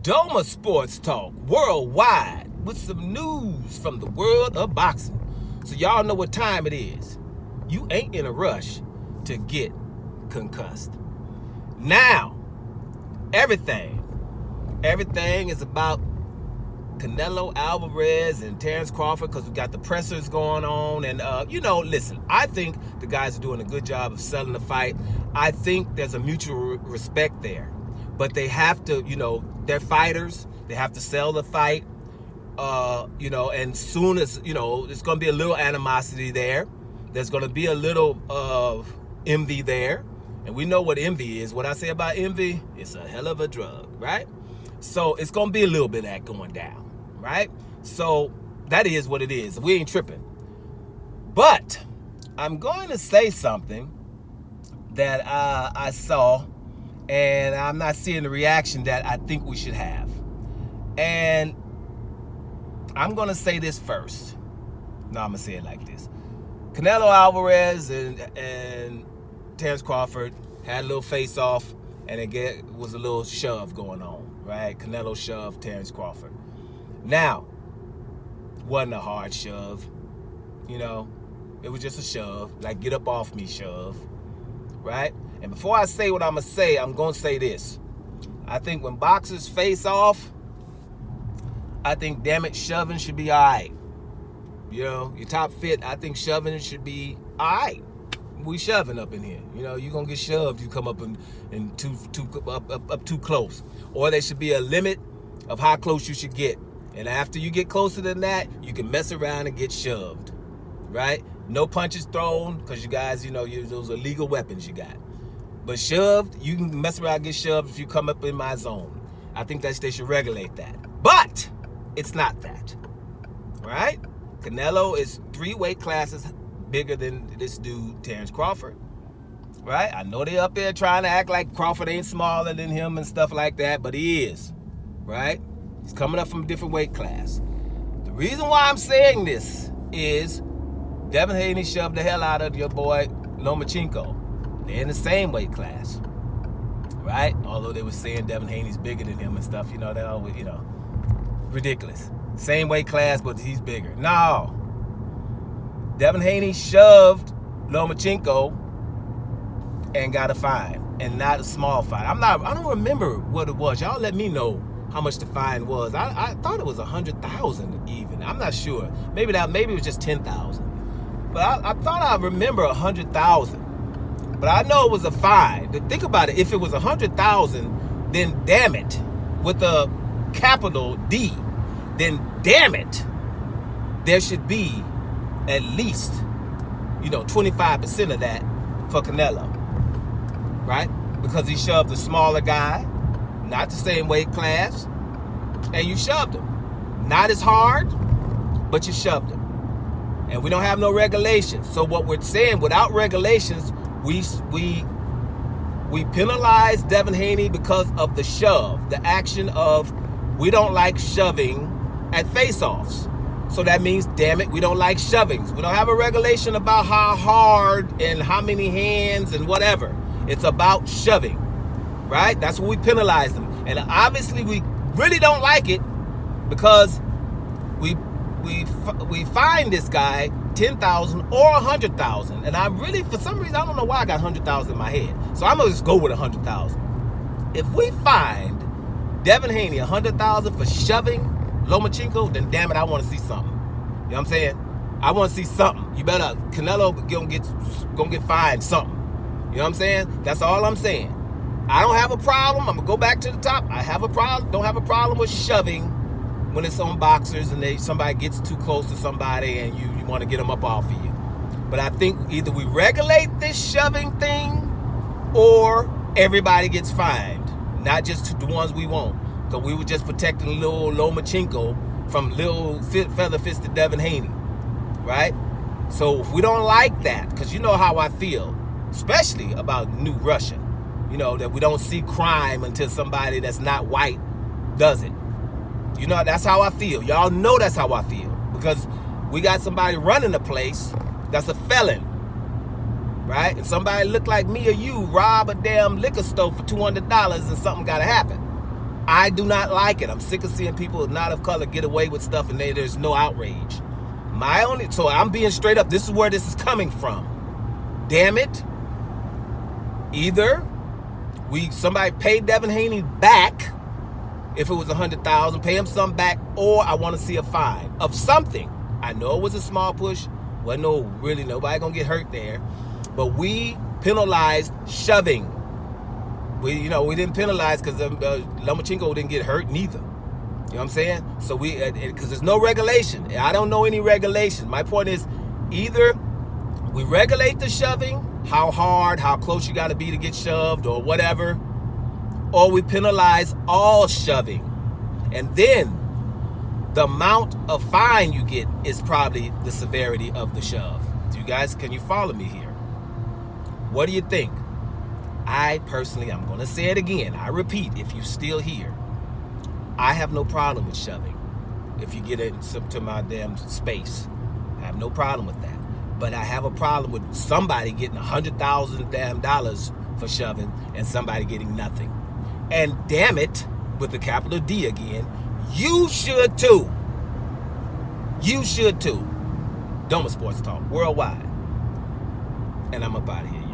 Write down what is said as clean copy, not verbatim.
Doma Sports Talk worldwide with some news from the world of boxing. So y'all know what time it is. You ain't in a rush to get concussed. Now, everything is about Canelo Alvarez and Terence Crawford because we got the pressers going on. And, listen, I think the guys are doing a good job of selling the fight. I think there's a mutual respect there. But they have to, they're fighters. They have to sell the fight, and soon as, there's going to be a little animosity there. There's going to be a little envy there. And we know what envy is. What I say about envy, it's a hell of a drug, right? So it's going to be a little bit of that going down, right? So that is what it is. We ain't tripping. But I'm going to say something that I saw, and I'm not seeing the reaction that I think we should have. And I'm going to say this first. No, I'm going to say it like this. Canelo Alvarez and Terence Crawford had a little face-off, and it was a little shove going on, right? Canelo shoved Terence Crawford. Now, wasn't a hard shove, It was just a shove, like get up off me shove, right? And before I say what I'm going to say this. I think when boxers face off, I think, damn it, shoving should be all right. Your top fit, I think shoving should be all right. We shoving up in here. You're going to get shoved. You come up up too close. Or there should be a limit of how close you should get. And after you get closer than that, you can mess around and get shoved, right? No punches thrown because you guys, those are legal weapons you got. But shoved, you can mess around and get shoved if you come up in my zone. I think they should regulate that. But it's not that, right? Canelo is 3 weight classes bigger than this dude, Terence Crawford, right? I know they up there trying to act like Crawford ain't smaller than him and stuff like that, but he is, right? He's coming up from a different weight class. The reason why I'm saying this is Devin Haney shoved the hell out of your boy Lomachenko. They're in the same weight class, right? Although they were saying Devin Haney's bigger than him and stuff, they always, ridiculous. Same weight class, but he's bigger. No. Devin Haney shoved Lomachenko and got a fine, and not a small fine. I don't remember what it was. Y'all let me know how much the fine was. I thought it was 100,000 even. I'm not sure. Maybe it was just 10,000. But I thought I remember 100,000. But I know it was a fine. Think about it. If it was 100,000, then damn it, with a capital D, then damn it, there should be at least, 25% of that for Canelo, right? Because he shoved a smaller guy, not the same weight class, and you shoved him. Not as hard, but you shoved him. And we don't have no regulations. So what we're saying, without regulations, we penalize Devin Haney because of the shove, the action of we don't like shoving at face-offs. So that means, damn it, we don't like shovings. We don't have a regulation about how hard and how many hands and whatever. It's about shoving, right? That's what we penalize them. And obviously we really don't like it because we find this guy 10,000 or 100,000. And I really, for some reason, I don't know why I got 100,000 in my head. So I'm going to just go with 100,000. If we find Devin Haney 100,000 for shoving Lomachenko, then damn it, I want to see something. You know what I'm saying? I want to see something. You better, Canelo gonna get fined something. You know what I'm saying? That's all I'm saying. I don't have a problem. I'm gonna go back to the top. Don't have a problem with shoving when it's on boxers and somebody gets too close to somebody and you want to get them up off of you. But I think either we regulate this shoving thing or everybody gets fined, not just the ones we want. Because we were just protecting little Lomachenko from little feather-fisted Devin Haney, right? So if we don't like that, because you know how I feel, especially about New Russia, that we don't see crime until somebody that's not white does it. That's how I feel. Y'all know that's how I feel. Because we got somebody running the place that's a felon, right? And somebody look like me or you rob a damn liquor store for $200 and something got to happen. I do not like it. I'm sick of seeing people not of color get away with stuff and there's no outrage. So I'm being straight up. This is where this is coming from. Damn it. Either somebody pay Devin Haney back, if it was $100,000, pay him something back, or I want to see a fine of something. I know it was a small push. Well, no, really, nobody gonna get hurt there. But we penalized shoving. We didn't penalize because Lomachenko didn't get hurt neither. You know what I'm saying? So because there's no regulation. I don't know any regulation. My point is, either we regulate the shoving, how hard, how close you got to be to get shoved or whatever, or we penalize all shoving. And then the amount of fine you get is probably the severity of the shove. So you guys, can you follow me here? What do you think? I personally, I'm going to say it again. I repeat, if you're still here, I have no problem with shoving. If you get into my damn space, I have no problem with that. But I have a problem with somebody getting $100,000 damn dollars for shoving and somebody getting nothing. And damn it, with the capital D again, you should too. You should too. Doma Sports Talk, worldwide. And I'm up out of here.